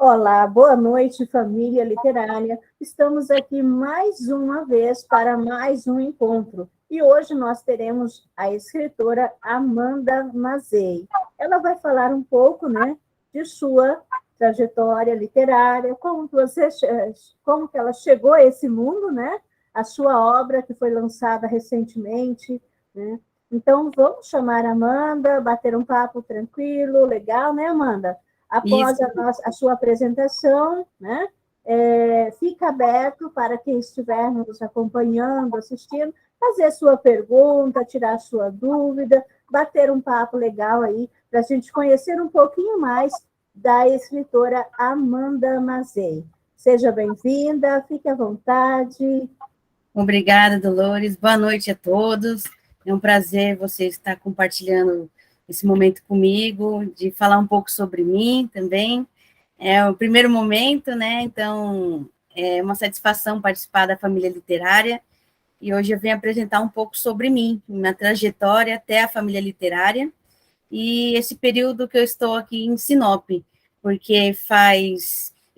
Olá, boa noite, família literária. Estamos aqui mais uma vez para mais um encontro. E hoje nós teremos a escritora Amanda Mazei. Ela vai falar um pouco, de sua trajetória literária, como que ela chegou a esse mundo, A sua obra que foi lançada recentemente, Então, vamos chamar a Amanda, bater um papo tranquilo, legal, né, Amanda? Após a sua apresentação, fica aberto para quem estiver nos acompanhando, assistindo, fazer sua pergunta, tirar sua dúvida, bater um papo legal aí, para a gente conhecer um pouquinho mais da escritora Amanda Mazei. Seja bem-vinda, fique à vontade. Obrigada, Dolores. Boa noite a todos. É um prazer você estar compartilhando esse momento comigo, de falar um pouco sobre mim também. É o primeiro momento, né? Então, é uma satisfação participar da família literária. E hoje eu venho apresentar um pouco sobre mim, minha trajetória até a família literária, e esse período que eu estou aqui em Sinop, porque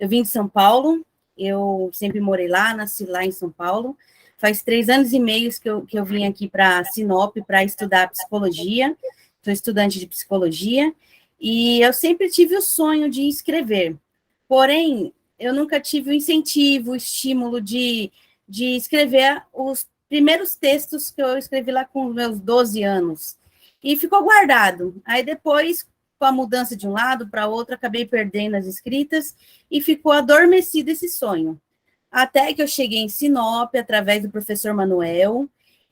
eu vim de São Paulo, eu sempre morei lá, nasci lá em São Paulo. Faz 3 anos e meio que eu vim aqui para Sinop para estudar psicologia, sou estudante de psicologia, e eu sempre tive o sonho de escrever, porém, eu nunca tive o incentivo, o estímulo de escrever os primeiros textos que eu escrevi lá com os meus 12 anos, e ficou guardado. Aí depois, com a mudança de um lado para outro, acabei perdendo as escritas, e ficou adormecido esse sonho. Até que eu cheguei em Sinop, através do professor Manuel,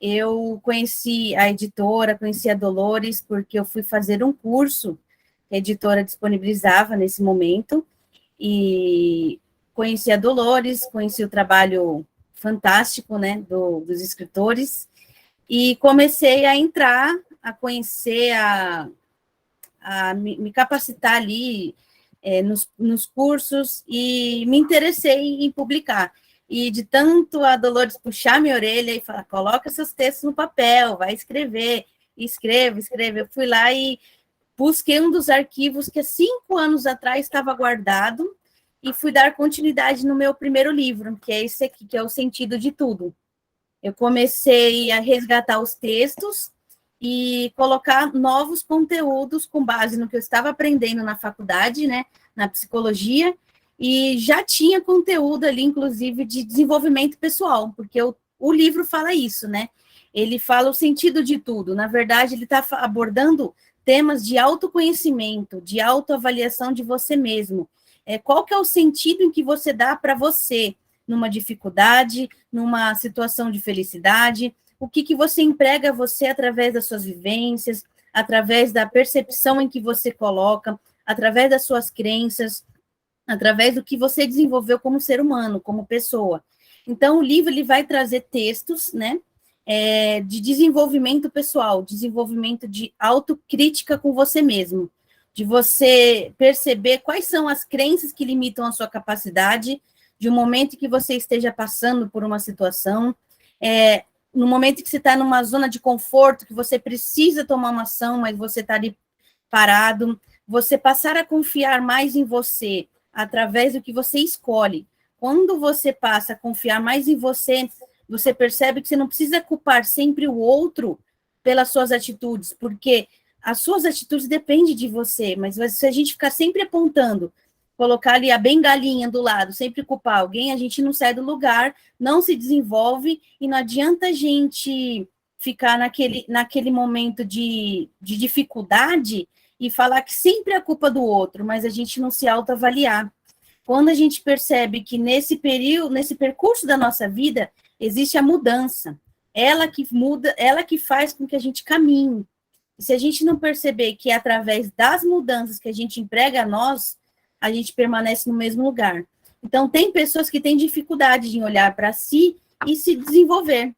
eu conheci a editora, conheci a Dolores, porque eu fui fazer um curso que a editora disponibilizava nesse momento, e conheci a Dolores, conheci o trabalho fantástico, né, dos escritores, e comecei a entrar, a conhecer, a me capacitar ali, nos cursos, e me interessei em publicar. E de tanto a Dolores puxar minha orelha e falar, coloca seus textos no papel, vai escrever, escreve, eu fui lá e busquei um dos arquivos que há 5 anos atrás estava guardado, e fui dar continuidade no meu primeiro livro, que é esse aqui, que é O Sentido de Tudo. Eu comecei a resgatar os textos e colocar novos conteúdos com base no que eu estava aprendendo na faculdade, né, na psicologia, e já tinha conteúdo ali, inclusive, de desenvolvimento pessoal, porque o livro fala isso, né? Ele fala o sentido de tudo. Na verdade, ele está abordando temas de autoconhecimento, de autoavaliação de você mesmo. Qual que é o sentido em que você dá para você, numa dificuldade, numa situação de felicidade, o que você emprega você através das suas vivências, através da percepção em que você coloca, através das suas crenças, através do que você desenvolveu como ser humano, como pessoa. Então, o livro ele vai trazer textos, né, de desenvolvimento pessoal, desenvolvimento de autocrítica com você mesmo, de você perceber quais são as crenças que limitam a sua capacidade, de um momento que você esteja passando por uma situação, no momento que você está numa zona de conforto, que você precisa tomar uma ação, mas você está ali parado, você passar a confiar mais em você, através do que você escolhe. Quando você passa a confiar mais em você, você percebe que você não precisa culpar sempre o outro pelas suas atitudes, porque as suas atitudes dependem de você, mas se a gente ficar sempre apontando, colocar ali a bengalinha do lado, sempre culpar alguém, a gente não sai do lugar, não se desenvolve, e não adianta a gente ficar naquele momento de dificuldade e falar que sempre é a culpa do outro, mas a gente não se autoavaliar. Quando a gente percebe que nesse período, nesse percurso da nossa vida, existe a mudança, ela que muda, ela que faz com que a gente caminhe. E se a gente não perceber que é através das mudanças que a gente emprega a nós, a gente permanece no mesmo lugar. Então, tem pessoas que têm dificuldade em olhar para si e se desenvolver.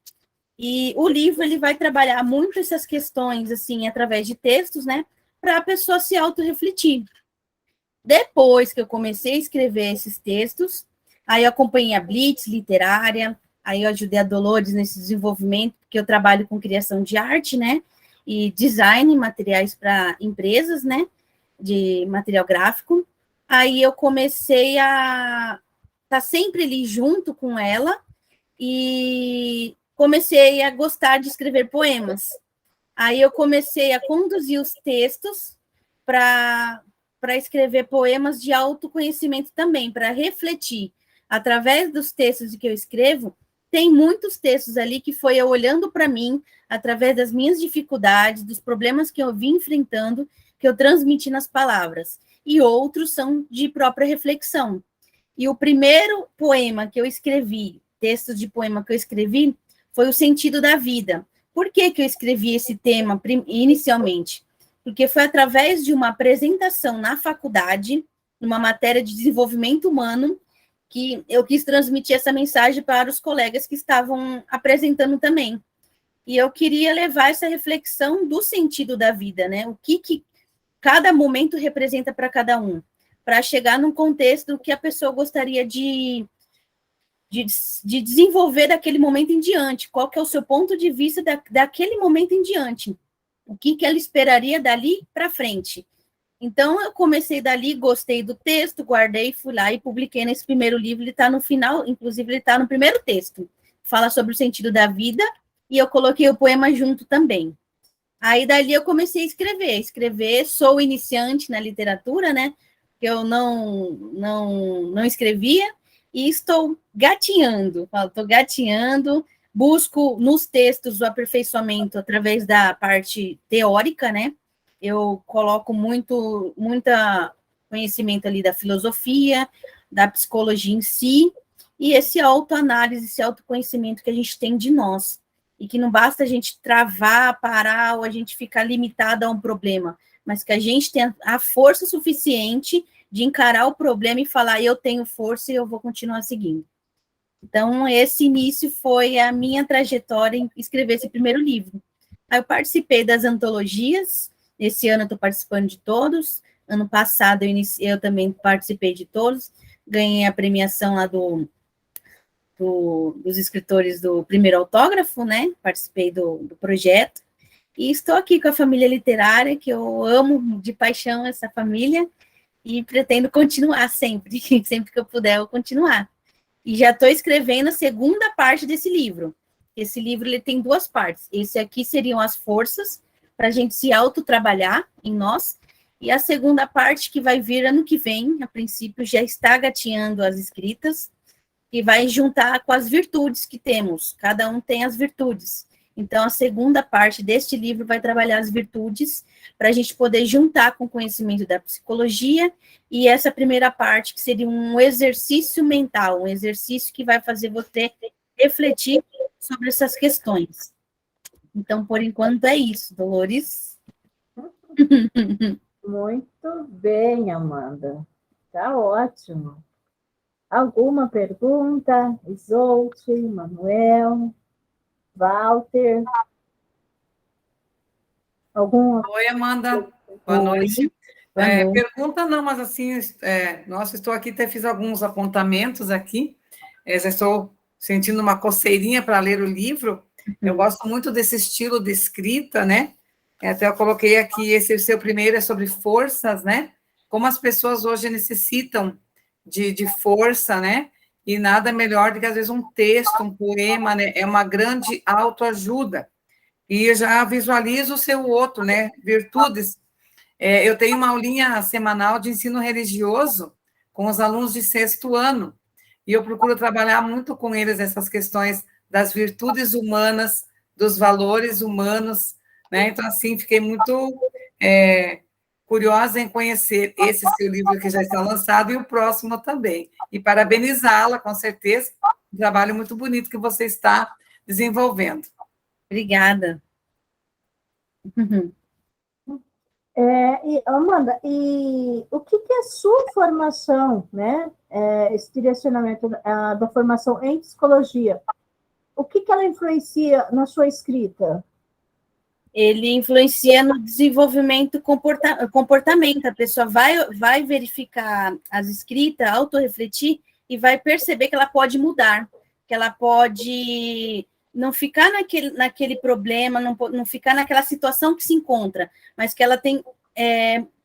E o livro ele vai trabalhar muito essas questões, assim, através de textos, né, para a pessoa se autorrefletir. Depois que eu comecei a escrever esses textos, aí eu acompanhei a Blitz literária, aí eu ajudei a Dolores nesse desenvolvimento, porque eu trabalho com criação de arte, né, e design, materiais para empresas, né, de material gráfico, Aí eu comecei a estar sempre ali junto com ela e comecei a gostar de escrever poemas. Aí eu comecei a conduzir os textos para escrever poemas de autoconhecimento também, para refletir. Através dos textos que eu escrevo, tem muitos textos ali que foi eu olhando para mim, através das minhas dificuldades, dos problemas que eu vim enfrentando, que eu transmiti nas palavras. E outros são de própria reflexão. E o primeiro poema que eu escrevi, texto de poema que eu escrevi, foi O Sentido da Vida. Por que eu escrevi esse tema inicialmente? Porque foi através de uma apresentação na faculdade, numa matéria de desenvolvimento humano, que eu quis transmitir essa mensagem para os colegas que estavam apresentando também. E eu queria levar essa reflexão do sentido da vida, né? O que cada momento representa para cada um, para chegar num contexto que a pessoa gostaria de desenvolver daquele momento em diante, qual que é o seu ponto de vista daquele momento em diante, o que ela esperaria dali para frente. Então, eu comecei dali, gostei do texto, guardei, fui lá e publiquei nesse primeiro livro, ele está no final, inclusive ele está no primeiro texto, fala sobre o sentido da vida, e eu coloquei o poema junto também. Aí, dali, eu comecei a escrever, sou iniciante na literatura, né, que eu não escrevia, e estou gatinhando, busco nos textos o aperfeiçoamento através da parte teórica, né, eu coloco muita conhecimento ali da filosofia, da psicologia em si, e esse autoanálise, esse autoconhecimento que a gente tem de nós, e que não basta a gente travar, parar, ou a gente ficar limitado a um problema, mas que a gente tenha a força suficiente de encarar o problema e falar, eu tenho força e eu vou continuar seguindo. Então, esse início foi a minha trajetória em escrever esse primeiro livro. Aí eu participei das antologias, esse ano eu estou participando de todos, ano passado eu também participei de todos, ganhei a premiação lá dos escritores do Primeiro Autógrafo, né, participei do projeto, e estou aqui com a família literária, que eu amo de paixão essa família, e pretendo continuar sempre, sempre que eu puder eu continuar. E já estou escrevendo a segunda parte desse livro. Esse livro ele tem duas partes. Esse aqui seriam as forças para a gente se autotrabalhar em nós. E a segunda parte que vai vir ano que vem, a princípio já está gatinhando as escritas, que vai juntar com as virtudes que temos. Cada um tem as virtudes. Então, a segunda parte deste livro vai trabalhar as virtudes para a gente poder juntar com o conhecimento da psicologia e essa primeira parte, que seria um exercício mental, um exercício que vai fazer você refletir sobre essas questões. Então, por enquanto, é isso, Dolores. Muito bem, Amanda. Tá ótimo. Alguma pergunta? Isolte, Manuel, Walter? Alguma? Oi, Amanda. Boa noite. Pergunta não, mas assim, nossa, estou aqui, até fiz alguns apontamentos aqui, já estou sentindo uma coceirinha para ler o livro. Eu gosto muito desse estilo de escrita, né? Até eu coloquei aqui, esse seu primeiro é sobre forças, né? Como as pessoas hoje necessitam de força, né? E nada melhor do que, às vezes, um texto, um poema, né? É uma grande autoajuda. E eu já visualizo o seu outro, né? Virtudes. Eu tenho uma aulinha semanal de ensino religioso com os alunos de 6º ano, e eu procuro trabalhar muito com eles essas questões das virtudes humanas, dos valores humanos, né? Então, assim, fiquei muito curiosa em conhecer esse seu livro que já está lançado e o próximo também. E parabenizá-la, com certeza, um trabalho muito bonito que você está desenvolvendo. Obrigada. Amanda, e o que é a sua formação, né? Esse direcionamento da formação em psicologia, o que ela influencia na sua escrita? Ele influencia no desenvolvimento comportamento. A pessoa vai verificar as escritas, autorrefletir e vai perceber que ela pode mudar, que ela pode não ficar naquele problema, não ficar naquela situação que se encontra, mas que ela tem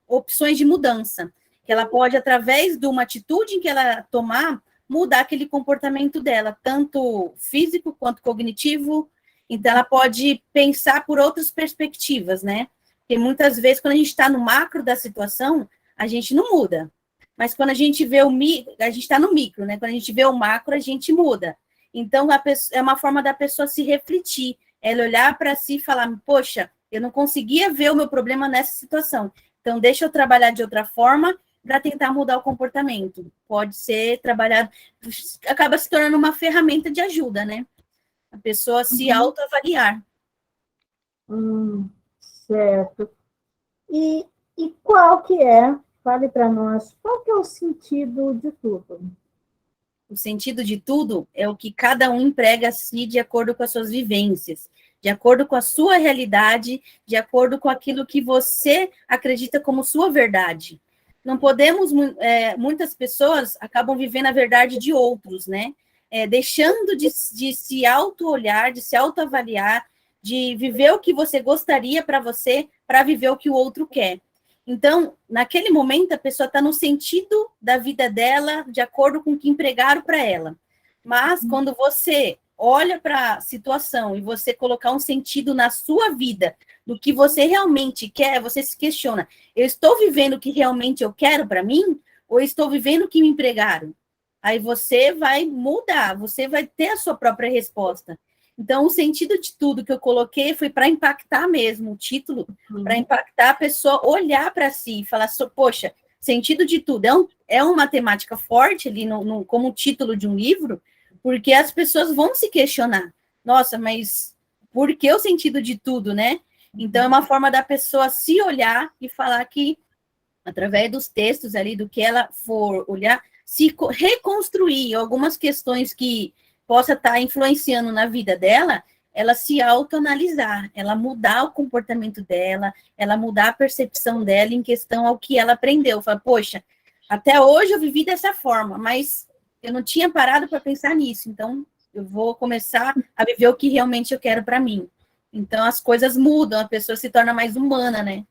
opções de mudança, que ela pode, através de uma atitude em que ela tomar, mudar aquele comportamento dela, tanto físico quanto cognitivo. Então, ela pode pensar por outras perspectivas, né? Porque muitas vezes, quando a gente está no macro da situação, a gente não muda. Mas quando a gente vê o micro, a gente está no micro, né? Quando a gente vê o macro, a gente muda. Então, é uma forma da pessoa se refletir, ela olhar para si e falar, poxa, eu não conseguia ver o meu problema nessa situação. Então, deixa eu trabalhar de outra forma para tentar mudar o comportamento. Pode ser trabalhado, acaba se tornando uma ferramenta de ajuda, né? A pessoa se autoavaliar. Certo. E qual que é, fale para nós, qual que é o sentido de tudo? O sentido de tudo é o que cada um emprega a si de acordo com as suas vivências, de acordo com a sua realidade, de acordo com aquilo que você acredita como sua verdade. Não podemos, muitas pessoas acabam vivendo a verdade de outros, né? Deixando de se auto-olhar, de se autoavaliar, de viver o que você gostaria para você, para viver o que o outro quer. Então, naquele momento, a pessoa está no sentido da vida dela, de acordo com o que empregaram para ela. Mas, quando você olha para a situação e você colocar um sentido na sua vida, do que você realmente quer, você se questiona, eu estou vivendo o que realmente eu quero para mim, ou estou vivendo o que me empregaram? Aí você vai mudar, você vai ter a sua própria resposta. Então, o sentido de tudo que eu coloquei foi para impactar mesmo o título, para impactar a pessoa olhar para si e falar, poxa, sentido de tudo. É uma temática forte ali como título de um livro, porque as pessoas vão se questionar. Nossa, mas por que o sentido de tudo, né? Então, é uma forma da pessoa se olhar e falar que, através dos textos ali, do que ela for olhar, se reconstruir algumas questões que possa estar influenciando na vida dela, ela se autoanalisar, ela mudar o comportamento dela, ela mudar a percepção dela em questão ao que ela aprendeu. Fala, poxa, até hoje eu vivi dessa forma, mas eu não tinha parado para pensar nisso, então eu vou começar a viver o que realmente eu quero para mim. Então as coisas mudam, a pessoa se torna mais humana, né?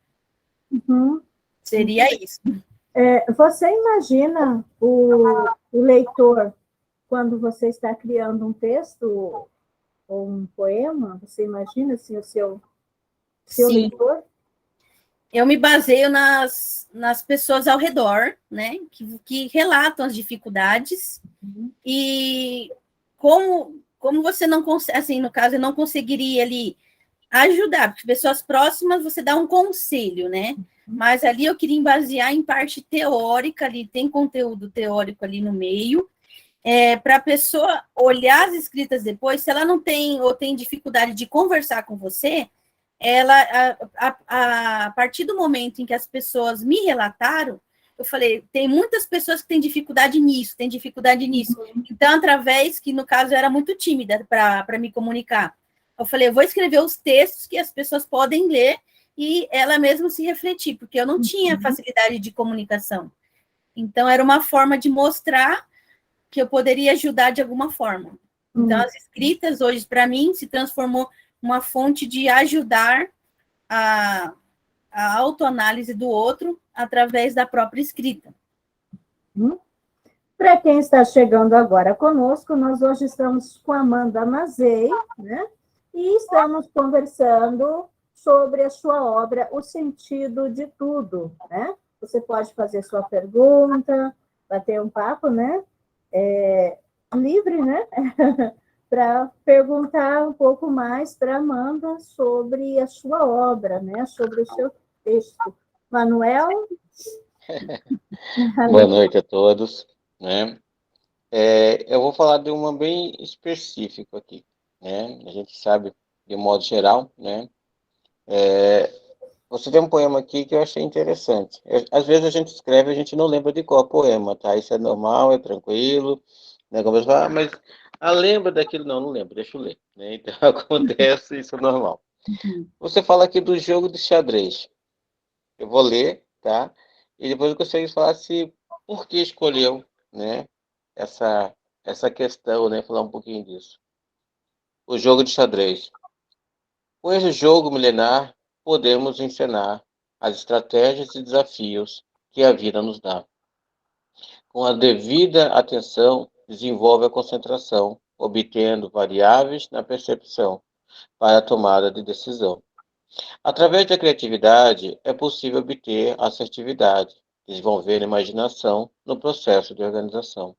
Seria isso. Você imagina o leitor, quando você está criando um texto ou um poema, você imagina assim, o seu leitor? Eu me baseio nas pessoas ao redor, né, que relatam as dificuldades, e como você não consegue, assim, no caso, eu não conseguiria ali ajudar, porque pessoas próximas você dá um conselho, né, mas ali eu queria basear em parte teórica, ali tem conteúdo teórico ali no meio, para a pessoa olhar as escritas depois, se ela não tem ou tem dificuldade de conversar com você, ela, a partir do momento em que as pessoas me relataram, eu falei, tem muitas pessoas que têm dificuldade nisso, Então, através, que no caso eu era muito tímida para me comunicar, eu falei, eu vou escrever os textos que as pessoas podem ler e ela mesma se refletir, porque eu não tinha facilidade de comunicação. Então, era uma forma de mostrar que eu poderia ajudar de alguma forma. Então, as escritas hoje, para mim, se transformou uma fonte de ajudar a autoanálise do outro através da própria escrita. Para quem está chegando agora conosco, nós hoje estamos com a Amanda Mazei, né? E estamos conversando sobre a sua obra, O Sentido de Tudo, né? Você pode fazer sua pergunta, bater um papo, né? Livre, né? Para perguntar um pouco mais para Amanda sobre a sua obra, né? Sobre o seu texto. Manuel? Boa noite a todos, né? Eu vou falar de uma bem específica aqui, né? A gente sabe, de modo geral, né? Você tem um poema aqui que eu achei interessante. Às vezes a gente escreve e a gente não lembra de qual poema, tá? Isso é normal, é tranquilo, né? Como você fala, mas lembra daquilo? Não lembro, deixa eu ler, né? Então acontece, isso é normal. Você fala aqui do jogo de xadrez. Eu vou ler, tá? E depois eu gostaria de falar por que escolheu, né, essa questão, né, falar um pouquinho disso. O jogo de xadrez. Com esse jogo milenar, podemos encenar as estratégias e desafios que a vida nos dá. Com a devida atenção, desenvolve a concentração, obtendo variáveis na percepção para a tomada de decisão. Através da criatividade, é possível obter assertividade, desenvolver imaginação no processo de organização.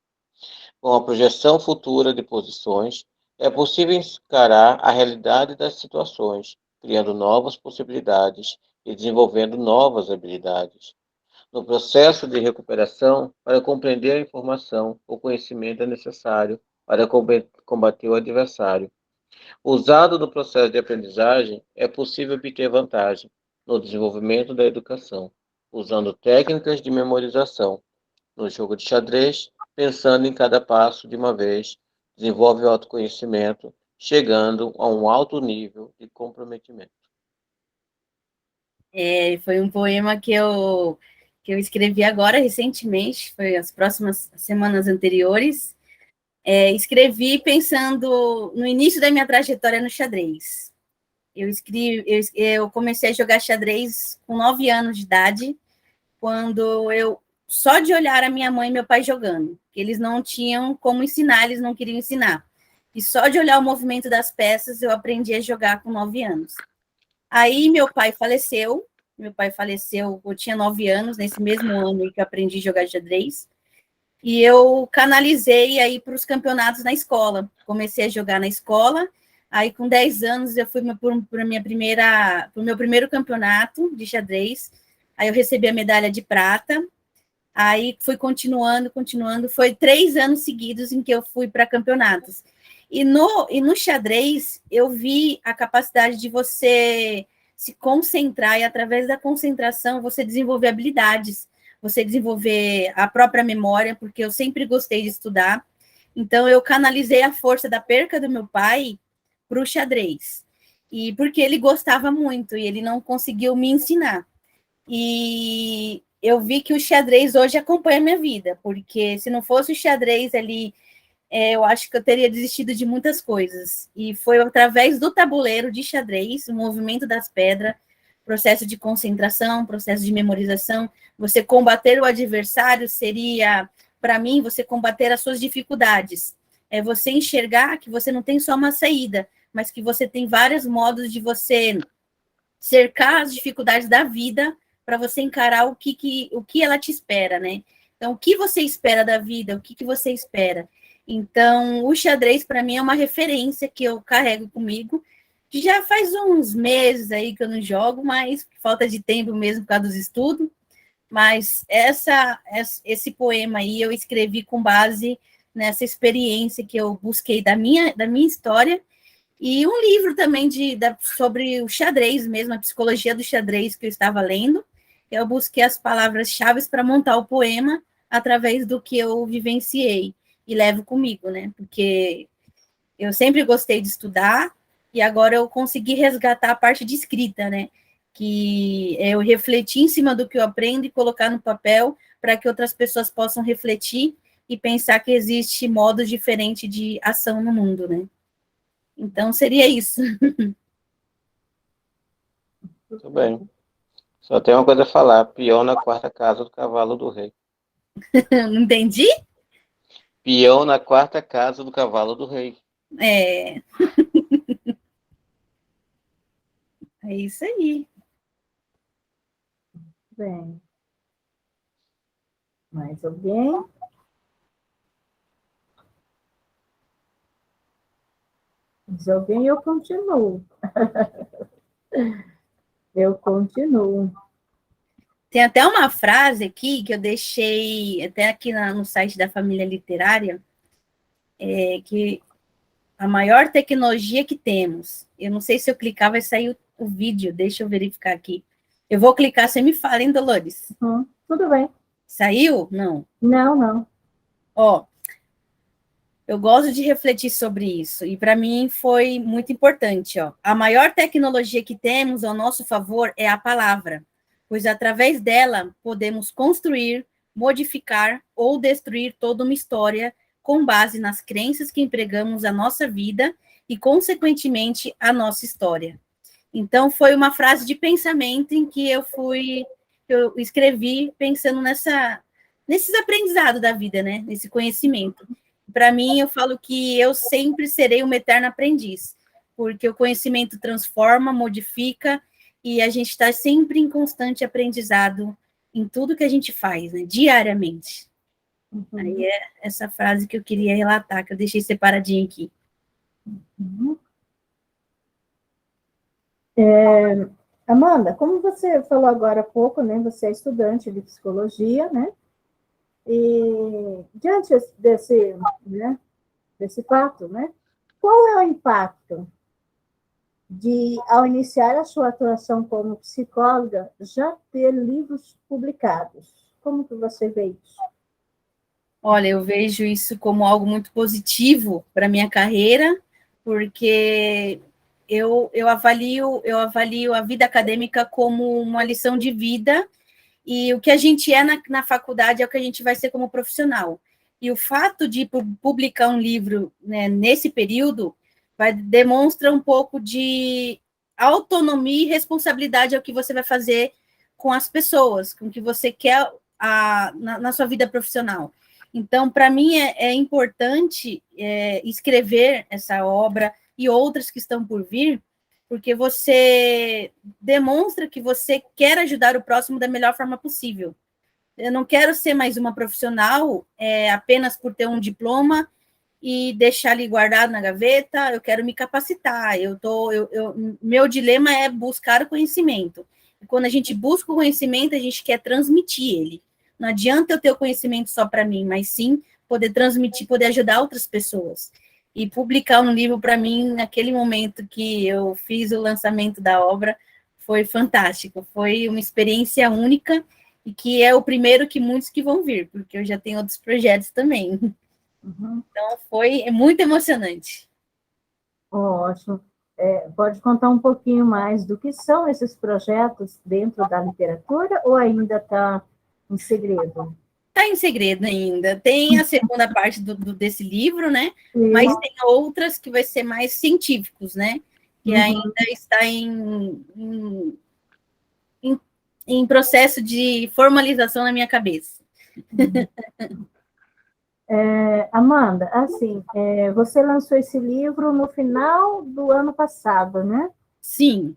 Com a projeção futura de posições, é possível encarar a realidade das situações, criando novas possibilidades e desenvolvendo novas habilidades. No processo de recuperação, para compreender a informação, o conhecimento é necessário para combater o adversário. Usado no processo de aprendizagem, é possível obter vantagem no desenvolvimento da educação, usando técnicas de memorização. No jogo de xadrez, pensando em cada passo de uma vez, desenvolve o autoconhecimento, chegando a um alto nível de comprometimento. Foi um poema que eu escrevi agora, recentemente, foi as próximas semanas anteriores. Escrevi pensando no início da minha trajetória no xadrez. Eu comecei a jogar xadrez com 9 anos de idade, quando eu, só de olhar a minha mãe e meu pai jogando, que eles não tinham como ensinar, eles não queriam ensinar. E só de olhar o movimento das peças, eu aprendi a jogar com 9 anos. Aí meu pai faleceu, eu tinha 9 anos, nesse mesmo ano que eu aprendi a jogar xadrez, e eu canalizei aí para os campeonatos na escola. Comecei a jogar na escola, aí com 10 anos eu fui para o meu primeiro campeonato de xadrez, aí eu recebi a medalha de prata, aí fui continuando, foi 3 anos seguidos em que eu fui para campeonatos. E no xadrez, eu vi a capacidade de você se concentrar, e através da concentração, você desenvolver habilidades, você desenvolver a própria memória, porque eu sempre gostei de estudar. Então, eu canalizei a força da perca do meu pai para o xadrez. E porque ele gostava muito, e ele não conseguiu me ensinar. E eu vi que o xadrez hoje acompanha a minha vida, porque se não fosse o xadrez ali, eu acho que eu teria desistido de muitas coisas. E foi através do tabuleiro de xadrez, o movimento das pedras, processo de concentração, processo de memorização. Você combater o adversário seria, para mim, você combater as suas dificuldades. É você enxergar que você não tem só uma saída, mas que você tem vários modos de você cercar as dificuldades da vida para você encarar o que ela te espera, né? Então, o que você espera da vida? O que você espera? Então, o xadrez, para mim, é uma referência que eu carrego comigo. Já faz uns meses aí que eu não jogo, mas falta de tempo mesmo por causa dos estudos. Mas esse poema aí eu escrevi com base nessa experiência que eu busquei da minha história. E um livro também sobre o xadrez mesmo, a psicologia do xadrez que eu estava lendo. Eu busquei as palavras-chave para montar o poema através do que eu vivenciei e levo comigo, né? Porque eu sempre gostei de estudar e agora eu consegui resgatar a parte de escrita, né? Que eu refletir em cima do que eu aprendo e colocar no papel para que outras pessoas possam refletir e pensar que existe modos diferentes de ação no mundo, né? Então, seria isso. Muito bem. Só tem uma coisa a falar. Peão na quarta casa do cavalo do rei. Não entendi? Peão na quarta casa do cavalo do rei. É isso aí. Bem. Mais alguém? Mais alguém? Eu continuo. Eu continuo. Tem até uma frase aqui que eu deixei até aqui no site da Família Literária, que a maior tecnologia que temos. Eu não sei se eu clicar, vai sair o vídeo, deixa eu verificar aqui. Eu vou clicar, você me fala, hein, Dolores? Tudo bem. Saiu? Não. Não. Ó, eu gosto de refletir sobre isso, e para mim foi muito importante, ó. A maior tecnologia que temos ao nosso favor é a palavra, pois através dela podemos construir, modificar ou destruir toda uma história com base nas crenças que empregamos a nossa vida e, consequentemente, a nossa história. Então, foi uma frase de pensamento em que eu fui eu escrevi pensando nesses aprendizados da vida, né? Nesse conhecimento. Para mim, eu falo que eu sempre serei uma eterna aprendiz, porque o conhecimento transforma, modifica, e a gente está sempre em constante aprendizado em tudo que a gente faz, né? Diariamente. Uhum. Aí é essa frase que eu queria relatar, que eu deixei separadinha aqui. Uhum. Amanda, como você falou agora há pouco, né? Você é estudante de psicologia, né? E diante desse fato, né? Qual é o impacto de, ao iniciar a sua atuação como psicóloga, já ter livros publicados? Como que você vê isso? Olha, eu vejo isso como algo muito positivo para a minha carreira, porque eu avalio a vida acadêmica como uma lição de vida, e o que a gente é na faculdade é o que a gente vai ser como profissional. E o fato de publicar um livro, né, nesse período demonstra um pouco de autonomia e responsabilidade ao que você vai fazer com as pessoas, com o que você quer na sua vida profissional. Então, para mim, é importante escrever essa obra e outras que estão por vir, porque você demonstra que você quer ajudar o próximo da melhor forma possível. Eu não quero ser mais uma profissional apenas por ter um diploma e deixar ali guardado na gaveta. Eu quero me capacitar. Meu dilema é buscar o conhecimento. E quando a gente busca o conhecimento, a gente quer transmitir ele. Não adianta eu ter o conhecimento só para mim, mas sim poder transmitir, poder ajudar outras pessoas. E publicar um livro, para mim, naquele momento que eu fiz o lançamento da obra, foi fantástico. Foi uma experiência única e que é o primeiro que muitos que vão vir, porque eu já tenho outros projetos também. Uhum. Então, foi muito emocionante. Ótimo. Pode contar um pouquinho mais do que são esses projetos dentro da literatura ou ainda está em segredo? Está em segredo ainda. Tem a segunda parte desse livro, né? Sim. Mas tem outras que vai ser mais científicos, né? Que ainda está em processo de formalização na minha cabeça. Amanda, assim, você lançou esse livro no final do ano passado, né? Sim.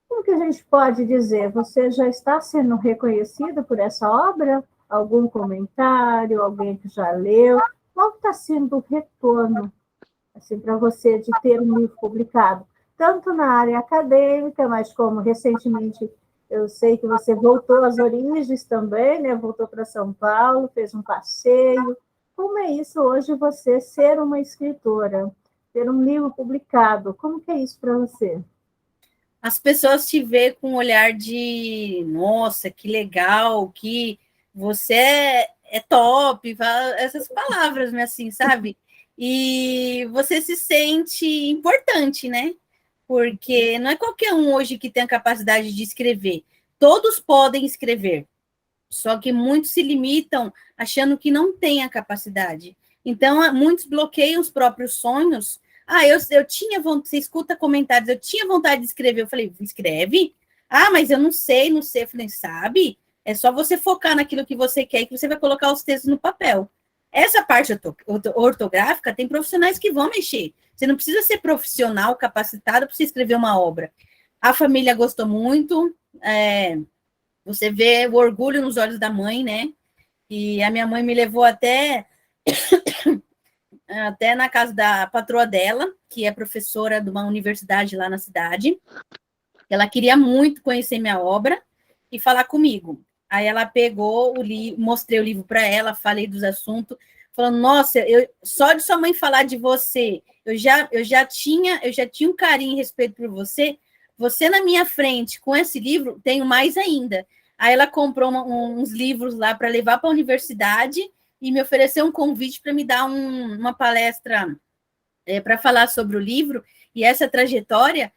Como que a gente pode dizer? Você já está sendo reconhecido por essa obra? Algum comentário, alguém que já leu? Qual está sendo o retorno assim, para você de ter um livro publicado? Tanto na área acadêmica, mas como recentemente eu sei que você voltou às origens também, né? Voltou para São Paulo, fez um passeio. Como é isso hoje, você ser uma escritora, ter um livro publicado? Como que é isso para você? As pessoas te veem com um olhar de, nossa, que legal, que você é top, essas palavras, né, assim, sabe? E você se sente importante, né? Porque não é qualquer um hoje que tem a capacidade de escrever. Todos podem escrever, só que muitos se limitam achando que não têm a capacidade. Então, muitos bloqueiam os próprios sonhos. Eu tinha vontade, você escuta comentários, eu tinha vontade de escrever. Eu falei, escreve? Mas eu não sei. Eu falei, sabe? É só você focar naquilo que você quer e que você vai colocar os textos no papel. Essa parte ortográfica tem profissionais que vão mexer. Você não precisa ser profissional capacitado para você escrever uma obra. A família gostou muito, você vê o orgulho nos olhos da mãe, né? E a minha mãe me levou até na casa da patroa dela, que é professora de uma universidade lá na cidade. Ela queria muito conhecer minha obra e falar comigo. Aí ela pegou o livro, mostrei o livro para ela, falei dos assuntos, falando, nossa, só de sua mãe falar de você, eu já tinha um carinho e respeito por você. Você na minha frente, com esse livro, tenho mais ainda. Aí ela comprou uns livros lá para levar para a universidade e me ofereceu um convite para me dar uma palestra para falar sobre o livro e essa trajetória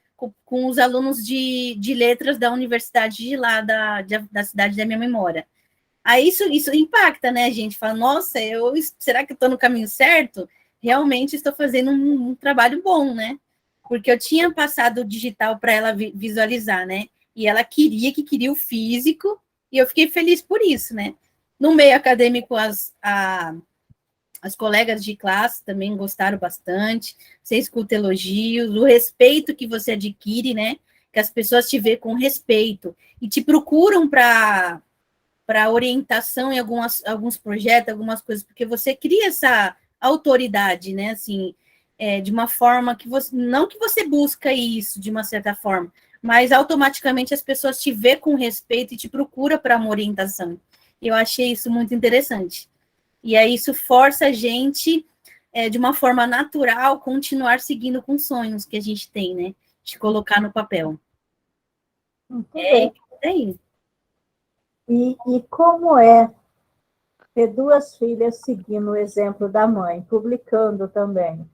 com os alunos de letras da universidade de lá, da cidade da minha memória. Aí isso impacta, né, gente? Fala, nossa, será que eu estou no caminho certo? Realmente estou fazendo um trabalho bom, né? porque eu tinha passado o digital para ela visualizar, né? E ela queria o físico, e eu fiquei feliz por isso, né? No meio acadêmico, as colegas de classe também gostaram bastante. Você escuta elogios, o respeito que você adquire, né? Que as pessoas te veem com respeito e te procuram para orientação em alguns projetos, algumas coisas, porque você cria essa autoridade, né? Assim, de uma forma que você, não que você busca isso de uma certa forma, mas automaticamente as pessoas te veem com respeito e te procuram para uma orientação. Eu achei isso muito interessante. E aí isso força a gente, de uma forma natural, continuar seguindo com sonhos que a gente tem, né? De colocar no papel. Muito bem. Aí. E como é ter duas filhas seguindo o exemplo da mãe, publicando também?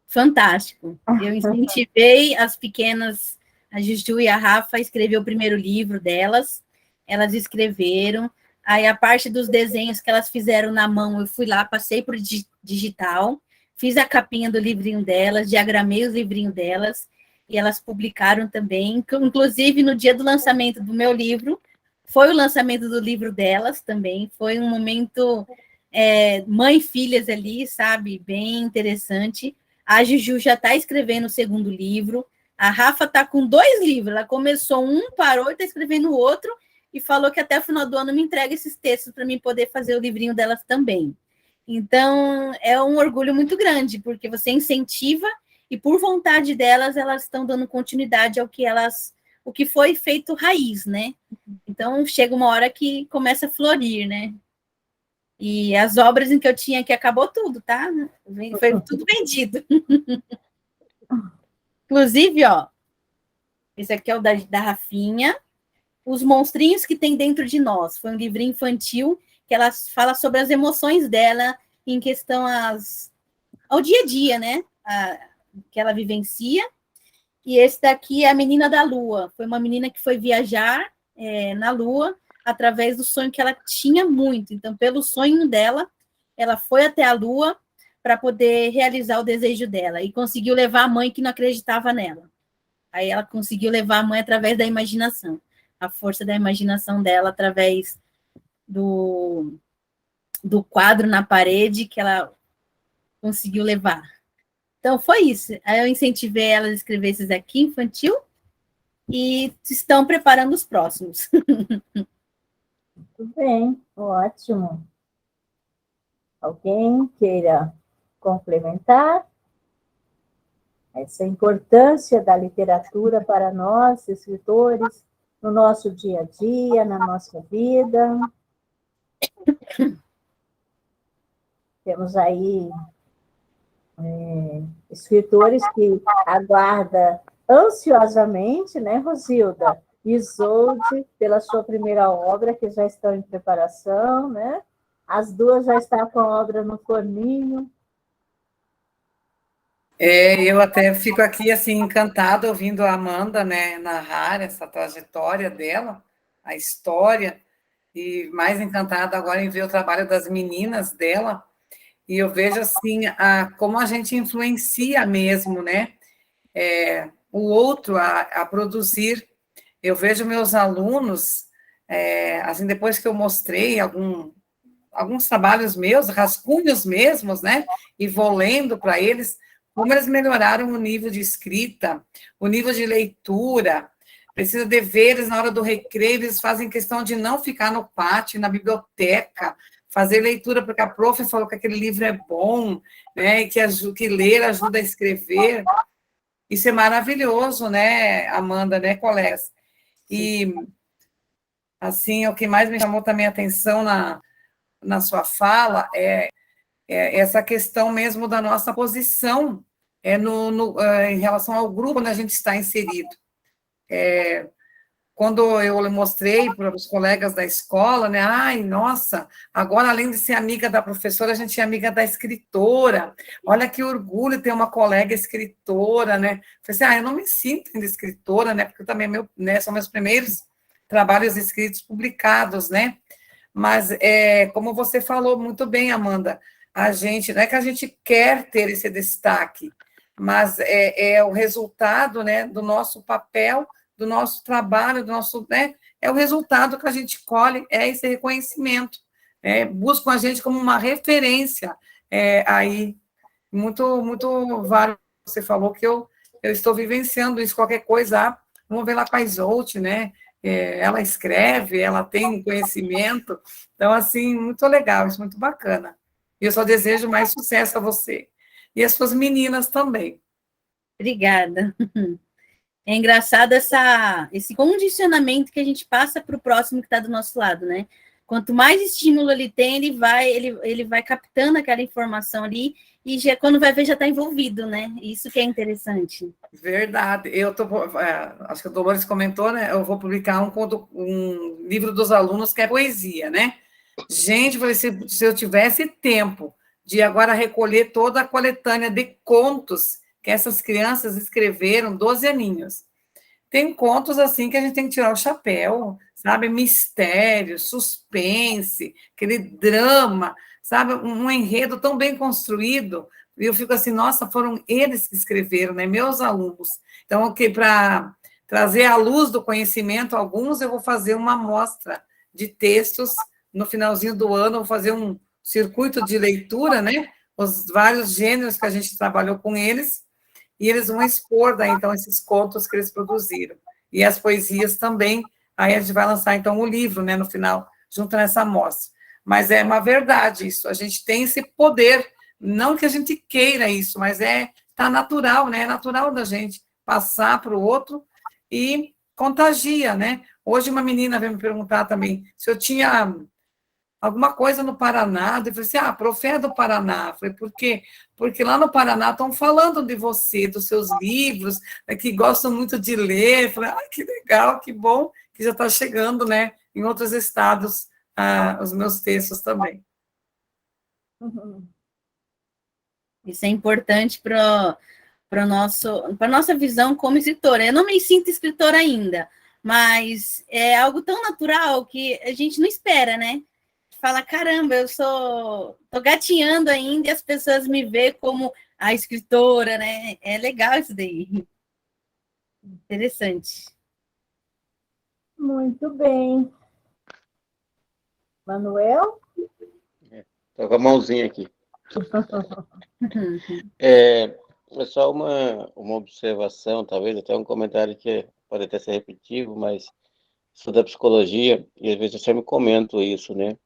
Fantástico. Eu incentivei as pequenas, a Juju e a Rafa, a escrever o primeiro livro delas. Elas escreveram. Aí a parte dos desenhos que elas fizeram na mão, eu fui lá, passei para o digital, fiz a capinha do livrinho delas, diagramei os livrinhos delas, e elas publicaram também. Inclusive, no dia do lançamento do meu livro, foi o lançamento do livro delas também. Foi um momento mãe e filhas ali, sabe? Bem interessante. A Juju já está escrevendo o segundo livro. A Rafa está com 2 livros. Ela começou um, parou e está escrevendo o outro. E falou que até o final do ano me entrega esses textos para mim poder fazer o livrinho delas também. Então, é um orgulho muito grande, porque você incentiva e, por vontade delas, elas estão dando continuidade ao que o que foi feito raiz, né? Então, chega uma hora que começa a florir, né? E as obras em que eu tinha aqui acabou tudo, tá? Foi tudo vendido. Inclusive, ó, esse aqui é o da Rafinha, Os Monstrinhos que Tem Dentro de Nós. Foi um livrinho infantil que ela fala sobre as emoções dela em questão ao dia a dia, né? Que ela vivencia. E esse daqui é a Menina da Lua. Foi uma menina que foi viajar na Lua através do sonho que ela tinha muito. Então, pelo sonho dela, ela foi até a Lua para poder realizar o desejo dela. E conseguiu levar a mãe que não acreditava nela. Aí ela conseguiu levar a mãe através da imaginação. A força da imaginação dela através do quadro na parede que ela conseguiu levar. Então, foi isso. Aí eu incentivei ela a escrever esses aqui, infantil, e estão preparando os próximos. Muito bem, ótimo. Alguém queira complementar? Essa importância da literatura para nós, escritores, no nosso dia a dia, na nossa vida. Temos aí escritores que aguardam ansiosamente, né, Rosilda? Isolde, pela sua primeira obra, que já estão em preparação, né? As duas já estão com a obra no forninho. Eu até fico aqui, assim, encantada ouvindo a Amanda, né, narrar essa trajetória dela, a história, e mais encantada agora em ver o trabalho das meninas dela, e eu vejo, assim, como a gente influencia mesmo, né, o outro a produzir. Eu vejo meus alunos, assim, depois que eu mostrei alguns trabalhos meus, rascunhos mesmos, né, e vou lendo para eles, como eles melhoraram o nível de escrita, o nível de leitura, precisa de deveres na hora do recreio, eles fazem questão de não ficar no pátio, na biblioteca, fazer leitura, porque a prof falou que aquele livro é bom, né, que ler ajuda a escrever. Isso é maravilhoso, né, Amanda, né, colegas? E, assim, o que mais me chamou também a atenção na sua fala é essa questão mesmo da nossa posição em relação ao grupo onde a gente está inserido. Quando eu mostrei para os colegas da escola, né? Ai, nossa, agora além de ser amiga da professora, a gente é amiga da escritora. Olha que orgulho ter uma colega escritora, né? Falei assim, eu não me sinto ainda escritora, né? Porque também são meus primeiros trabalhos escritos publicados, né? Mas, como você falou muito bem, Amanda, a gente, não é que a gente quer ter esse destaque, mas é o resultado, né, do nosso papel, do nosso trabalho, do nosso, né, é o resultado que a gente colhe, é esse reconhecimento. Buscam a gente como uma referência aí, muito válido. Você falou que eu estou vivenciando isso, qualquer coisa, vamos ver lá com a Isolde, né? Ela escreve, ela tem conhecimento, então, assim, muito legal, isso é muito bacana. E eu só desejo mais sucesso a você. E as suas meninas também. Obrigada. É engraçado esse condicionamento que a gente passa para o próximo que está do nosso lado, né? Quanto mais estímulo ele tem, ele vai captando aquela informação ali, e já, quando vai ver, já está envolvido, né? Isso que é interessante. Verdade. Acho que a Dolores comentou, né? Eu vou publicar um livro dos alunos que é poesia, né? Gente, falei, se eu tivesse tempo de agora recolher toda a coletânea de contos que essas crianças escreveram, 12 aninhos. Tem contos assim que a gente tem que tirar o chapéu, sabe? Mistério, suspense, aquele drama, sabe? Um enredo tão bem construído. E eu fico assim, nossa, foram eles que escreveram, né? Meus alunos. Então, para trazer à luz do conhecimento alguns, eu vou fazer uma amostra de textos no finalzinho do ano, vou fazer um circuito de leitura, né? Os vários gêneros que a gente trabalhou com eles, e eles vão expor, daí, então, esses contos que eles produziram. E as poesias também, aí a gente vai lançar, então, o livro, né, no final, junto nessa amostra. Mas é uma verdade isso, a gente tem esse poder, não que a gente queira isso, mas tá natural, né, é natural da gente passar para o outro e contagia, né? Hoje uma menina veio me perguntar também se eu tinha alguma coisa no Paraná, eu falei assim, Profeta do Paraná. Eu falei, por quê? Porque lá no Paraná estão falando de você, dos seus livros, né, que gostam muito de ler. Eu falei, que legal, que bom que já está chegando, né, em outros estados, os meus textos também. Isso é importante para a nossa visão como escritora. Eu não me sinto escritora ainda, mas é algo tão natural que a gente não espera, né? Fala, caramba, tô gatinhando ainda e as pessoas me veem como a escritora, né? É legal isso daí. Interessante. Muito bem. Manuel? Estou com a mãozinha aqui. É só uma observação, talvez até um comentário que pode até ser repetitivo, mas sou da psicologia e às vezes eu sempre comento isso, né?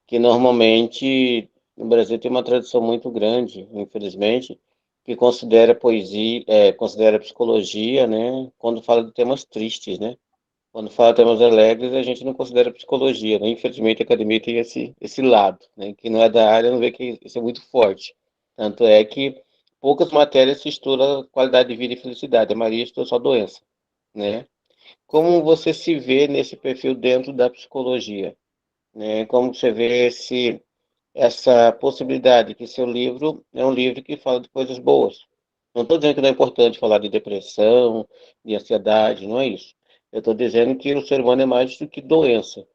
Que normalmente no Brasil tem uma tradição muito grande, infelizmente, que considera poesia, considera psicologia, né? Quando fala de temas tristes, né? Quando fala de temas alegres, a gente não considera psicologia, né? Infelizmente a academia tem esse lado, né? Que não é da área, não vê que isso é muito forte. Tanto é que poucas matérias se estuda qualidade de vida e felicidade, a maioria estuda só doença, né? Como você se vê nesse perfil dentro da psicologia, né? Como você vê essa possibilidade que seu livro é um livro que fala de coisas boas. Não estou dizendo que não é importante falar de depressão, de ansiedade, não é isso. Eu estou dizendo que o ser humano é mais do que doença.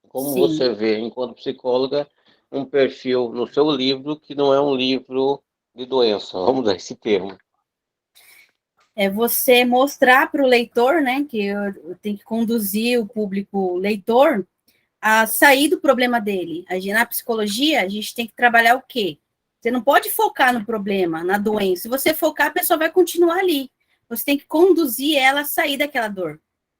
Como Sim. você vê, enquanto psicóloga, um perfil no seu livro que não é um livro de doença, vamos dar esse termo. É você mostrar para o leitor, né, que eu tenho que conduzir o público leitor a sair do problema dele. Na psicologia, a gente tem que trabalhar o quê? Você não pode focar no problema, na doença. Se você focar, a pessoa vai continuar ali. Você tem que conduzir ela a sair daquela dor.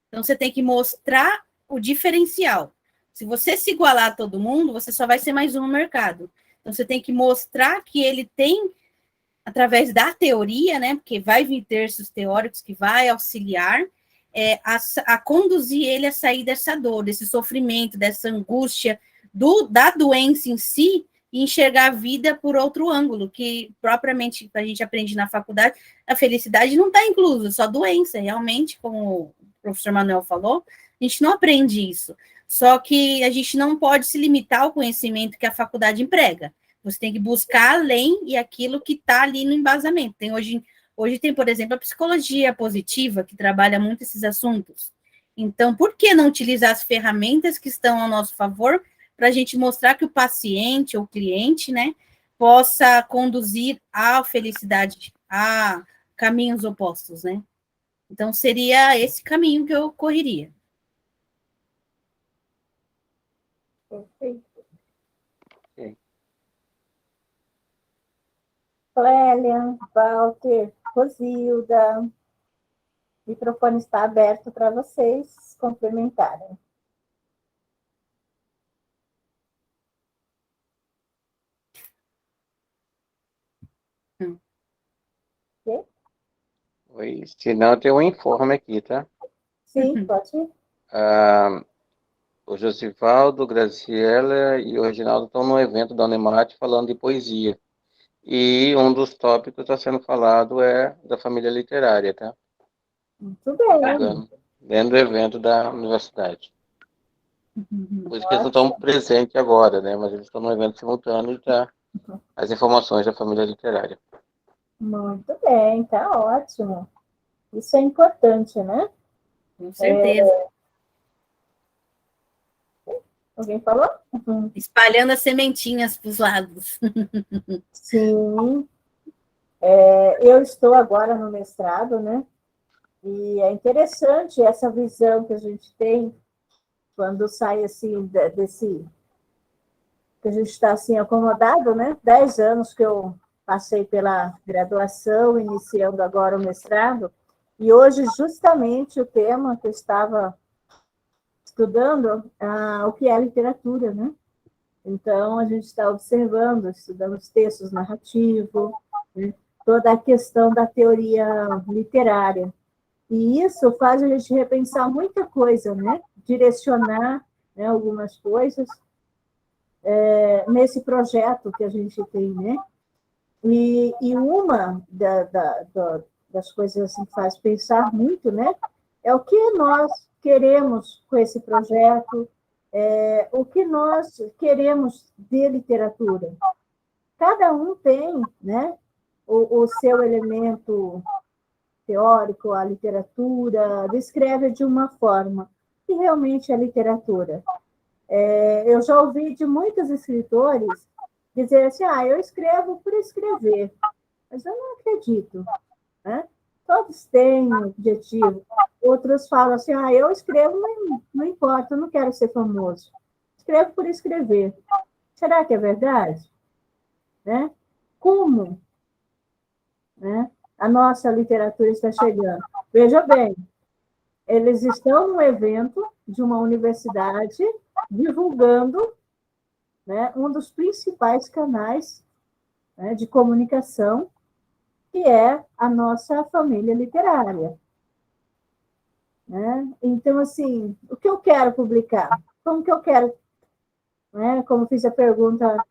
Então, você tem que mostrar o diferencial. Se você se igualar a todo mundo, você só vai ser mais um no mercado. Então, você tem que mostrar que ele tem, através da teoria, né? Porque vai vir textos teóricos que vai auxiliar a conduzir ele a sair dessa dor, desse sofrimento, dessa angústia, da doença em si, e enxergar a vida por outro ângulo, que propriamente a gente aprende na faculdade, a felicidade não está inclusa, só doença, realmente, como o professor Manuel falou, a gente não aprende isso. Só que a gente não pode se limitar ao conhecimento que a faculdade emprega. Você tem que buscar além e aquilo que está ali no embasamento. Hoje tem, por exemplo, a psicologia positiva, que trabalha muito esses assuntos. Então, por que não utilizar as ferramentas que estão ao nosso favor para a gente mostrar que o paciente ou cliente, né, possa conduzir à felicidade há caminhos opostos, né? Então, seria esse caminho que eu correria. Perfeito. Ok. Clélia, Walter, Rosilda, o microfone está aberto para vocês complementarem. Ok? Oi, se não, tem um informe aqui, tá? Sim, pode ir. O Josivaldo, Graciela e o Reginaldo estão no evento da Unemate falando de poesia. E um dos tópicos está sendo falado é da família literária, tá? Muito bem. Divulgando, dentro do evento da universidade. Por isso que eles não estão presentes agora, né? Mas eles estão no evento simultâneo e tá as informações da família literária. Muito bem, tá ótimo. Isso é importante, né? Com certeza. Alguém falou? Espalhando as sementinhas para os lados. Sim. Eu estou agora no mestrado, né? E é interessante essa visão que a gente tem quando sai assim desse que a gente está assim acomodado, né? 10 anos que eu passei pela graduação, iniciando agora o mestrado, e hoje justamente o tema que eu estava estudando, o que é literatura, né? Então a gente está observando, estudando os textos narrativos, né? Toda a questão da teoria literária. E isso faz a gente repensar muita coisa, né? Direcionar, né, algumas coisas nesse projeto que a gente tem, né? E uma das coisas assim, que faz pensar muito, né? É o que nós queremos com esse projeto, o que nós queremos de literatura. Cada um tem, né, o seu elemento teórico, a literatura, descreve de uma forma que realmente é literatura. Eu já ouvi de muitos escritores dizer assim, eu escrevo por escrever, mas eu não acredito, né? Todos têm um objetivo. Outros falam assim, eu escrevo, mas não importa, eu não quero ser famoso. Escrevo por escrever. Será que é verdade? Né? Como, né, a nossa literatura está chegando? Veja bem, eles estão no evento de uma universidade divulgando, né, um dos principais canais, né, de comunicação, que é a nossa família literária. Né? Então, assim, o que eu quero publicar? Como que eu quero? Né? Como fiz a pergunta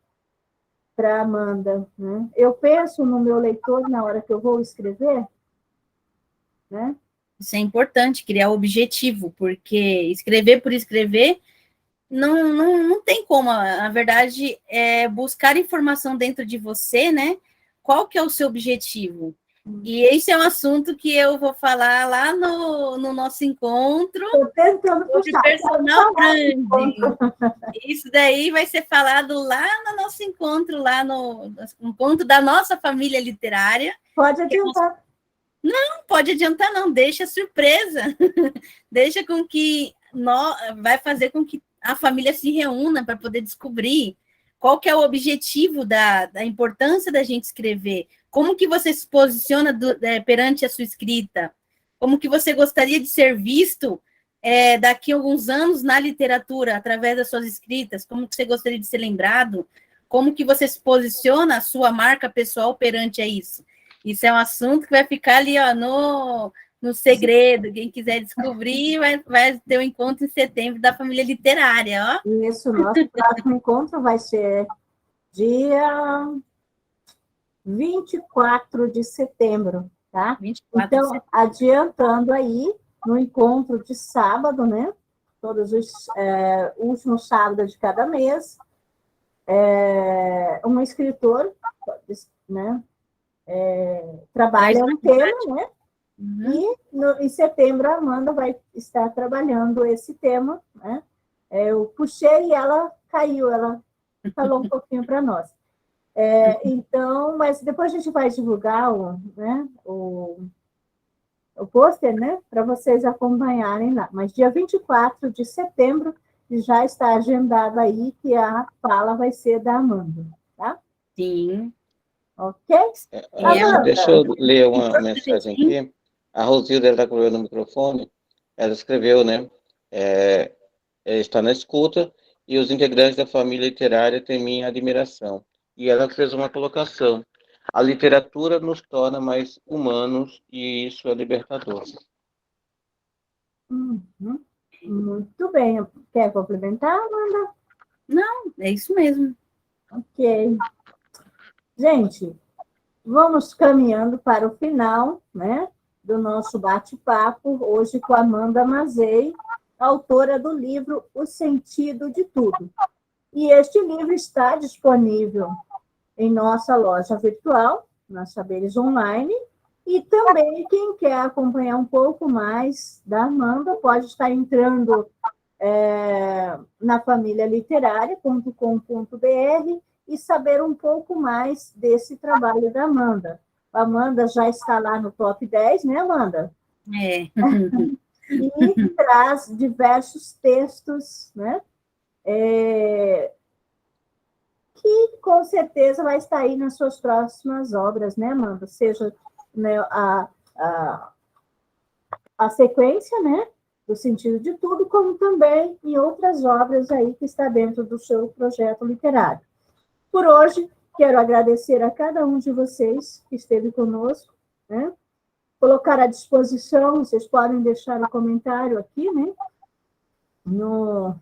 para a Amanda, né? Eu penso no meu leitor na hora que eu vou escrever, né? Isso é importante, criar objetivo, porque escrever por escrever não tem como. Na verdade, é buscar informação dentro de você, né? Qual que é o seu objetivo? E esse é um assunto que eu vou falar lá no nosso encontro de personal branding. Isso daí vai ser falado lá no nosso encontro, lá no encontro da nossa família literária. Pode adiantar. Não pode adiantar, não. Deixa surpresa. Deixa com que vai fazer com que a família se reúna para poder descobrir qual que é o objetivo da importância da gente escrever. Como que você se posiciona perante a sua escrita? Como que você gostaria de ser visto daqui a alguns anos na literatura, através das suas escritas? Como que você gostaria de ser lembrado? Como que você se posiciona, a sua marca pessoal perante a isso? Isso é um assunto que vai ficar ali no segredo. Quem quiser descobrir, vai ter um encontro em setembro da família literária. Ó. Isso, nosso próximo encontro vai ser dia 24 de setembro, tá? 24 então, de setembro. Adiantando aí, no encontro de sábado, né? Todos os últimos sábados de cada mês, um escritor, né? Trabalha um tema, né? Uhum. E em setembro a Amanda vai estar trabalhando esse tema, né? Eu puxei e ela caiu, ela falou um pouquinho para nós. Então, mas depois a gente vai divulgar o pôster, né, para vocês acompanharem lá. Mas dia 24 de setembro já está agendado aí que a fala vai ser da Amanda, tá? Sim. Ok? Amanda. Deixa eu ler uma mensagem aqui. A Rosilda está com o microfone. Ela escreveu, né? Está na escuta e os integrantes da família literária têm minha admiração. E ela fez uma colocação. A literatura nos torna mais humanos e isso é libertador. Uhum. Muito bem. Quer complementar, Amanda? Não, é isso mesmo. Ok. Gente, vamos caminhando para o final, né, do nosso bate-papo, hoje com a Amanda Mazei, autora do livro O Sentido de Tudo. E este livro está disponível em nossa loja virtual, na Saberes Online, e também quem quer acompanhar um pouco mais da Amanda pode estar entrando na famílialiterária.com.br e saber um pouco mais desse trabalho da Amanda. A Amanda já está lá no top 10, né, Amanda? É. E traz diversos textos, né? Que com certeza vai estar aí nas suas próximas obras, né, Amanda? Seja, né, a sequência, né, do Sentido de Tudo, como também em outras obras aí que está dentro do seu projeto literário. Por hoje, quero agradecer a cada um de vocês que esteve conosco, né? Colocar à disposição, vocês podem deixar o comentário aqui, né? No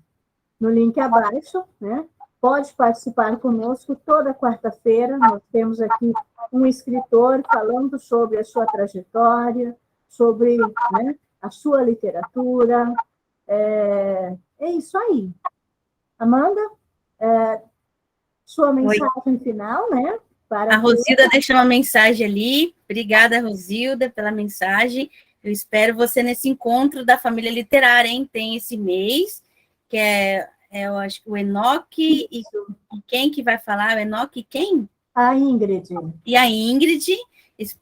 link abaixo, né? Pode participar conosco toda quarta-feira. Nós temos aqui um escritor falando sobre a sua trajetória, sobre, né, a sua literatura. É isso aí. Amanda, sua mensagem final, né? A Rosilda deixou uma mensagem ali. Obrigada, Rosilda, pela mensagem. Eu espero você nesse encontro da família literária, hein? Tem esse mês, que eu acho que o Enoque e quem que vai falar? O Enoque e quem? A Ingrid. E a Ingrid.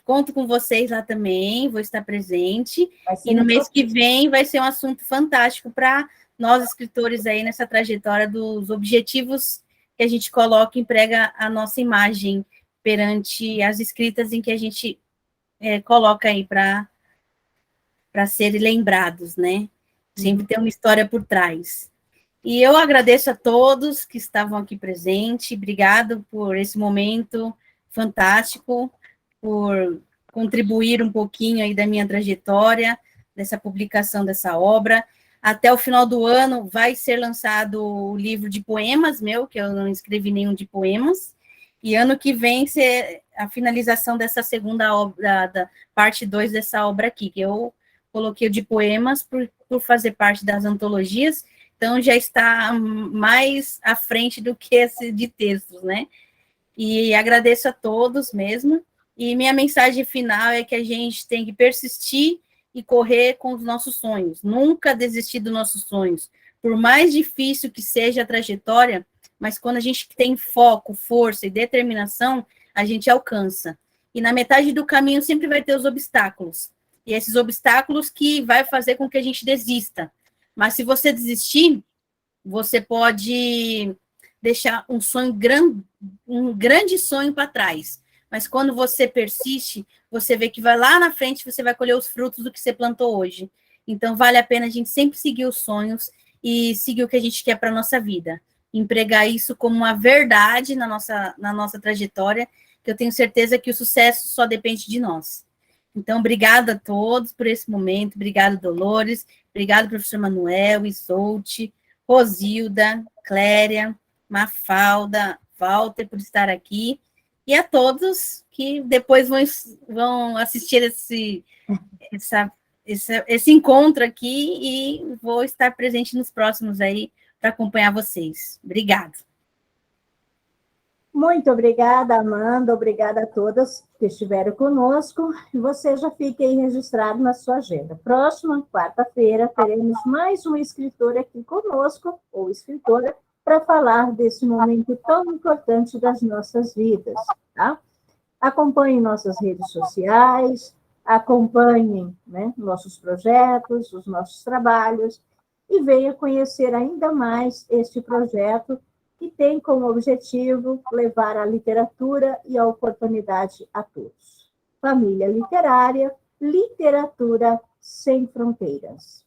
Conto com vocês lá também, vou estar presente. E no mês que vem vai ser um assunto fantástico para nós, escritores, aí nessa trajetória dos objetivos que a gente coloca e emprega a nossa imagem perante as escritas em que a gente coloca aí para serem lembrados, né? Sempre tem uma história por trás. E eu agradeço a todos que estavam aqui presentes, obrigado por esse momento fantástico, por contribuir um pouquinho aí da minha trajetória, dessa publicação dessa obra. Até o final do ano vai ser lançado o livro de poemas meu, que eu não escrevi nenhum de poemas, e ano que vem ser a finalização dessa segunda obra, da parte 2 dessa obra aqui, que eu coloquei o de poemas por fazer parte das antologias, então já está mais à frente do que esse de textos, né? E agradeço a todos mesmo, e minha mensagem final é que a gente tem que persistir e correr com os nossos sonhos, nunca desistir dos nossos sonhos, por mais difícil que seja a trajetória, mas quando a gente tem foco, força e determinação, a gente alcança. E na metade do caminho sempre vai ter os obstáculos, e esses obstáculos que vai fazer com que a gente desista. Mas se você desistir, você pode deixar um grande sonho para trás. Mas quando você persiste, você vê que vai lá na frente, você vai colher os frutos do que você plantou hoje. Então, vale a pena a gente sempre seguir os sonhos e seguir o que a gente quer para a nossa vida. Empregar isso como uma verdade na nossa trajetória, que eu tenho certeza que o sucesso só depende de nós. Então, obrigada a todos por esse momento, obrigado, Dolores, obrigado, professor Manuel, Isolte, Rosilda, Cléria, Mafalda, Walter, por estar aqui, e a todos que depois vão assistir esse encontro aqui, e vou estar presente nos próximos aí, para acompanhar vocês. Obrigada. Muito obrigada, Amanda, obrigada a todas que estiveram conosco. Você já fica aí registrado na sua agenda. Próxima quarta-feira teremos mais um escritor aqui conosco, ou escritora, para falar desse momento tão importante das nossas vidas, tá? Acompanhem nossas redes sociais, acompanhem, né, nossos projetos, os nossos trabalhos, e venha conhecer ainda mais este projeto que tem como objetivo levar a literatura e a oportunidade a todos. Família Literária, literatura sem fronteiras.